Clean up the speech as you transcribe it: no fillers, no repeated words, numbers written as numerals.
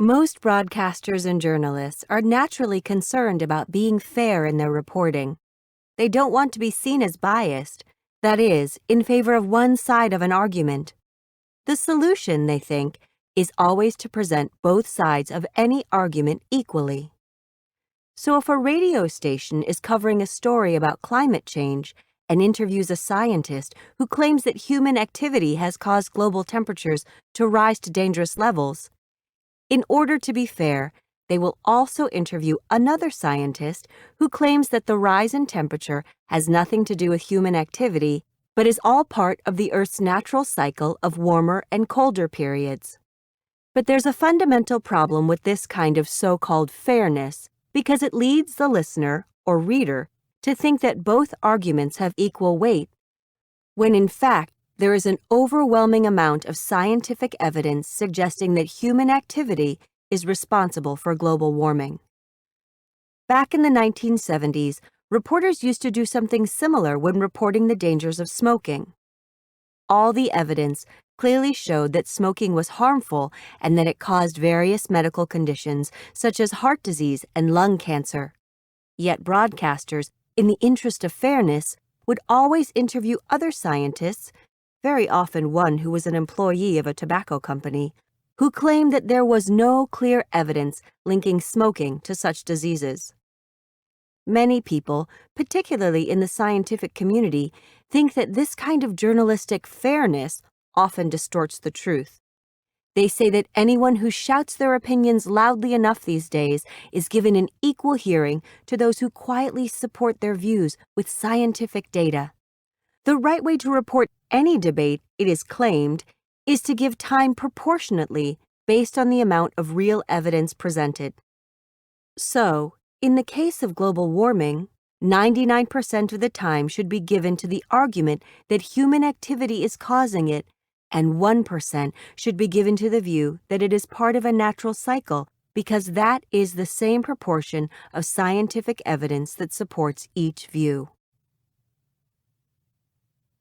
Most broadcasters and journalists are naturally concerned about being fair in their reporting. They don't want to be seen as biased, that is, in favor of one side of an argument. The solution, they think, is always to present both sides of any argument equally. So if a radio station is covering a story about climate change and interviews a scientist who claims that human activity has caused global temperatures to rise to dangerous levels, in order to be fair, they will also interview another scientist who claims that the rise in temperature has nothing to do with human activity, but is all part of the Earth's natural cycle of warmer and colder periods. But there's a fundamental problem with this kind of so-called fairness because it leads the listener or reader to think that both arguments have equal weight, when in fact, there is an overwhelming amount of scientific evidence suggesting that human activity is responsible for global warming. Back in the 1970s, reporters used to do something similar when reporting the dangers of smoking. All the evidence clearly showed that smoking was harmful and that it caused various medical conditions such as heart disease and lung cancer. Yet broadcasters, in the interest of fairness, would always interview other scientists, very often one who was an employee of a tobacco company, who claimed that there was no clear evidence linking smoking to such diseases. Many people, particularly in the scientific community, think that this kind of journalistic fairness often distorts the truth. They say that anyone who shouts their opinions loudly enough these days is given an equal hearing to those who quietly support their views with scientific data. The right way to report any debate, it is claimed, is to give time proportionately based on the amount of real evidence presented. So, in the case of global warming, 99% of the time should be given to the argument that human activity is causing it, and 1% should be given to the view that it is part of a natural cycle because that is the same proportion of scientific evidence that supports each view.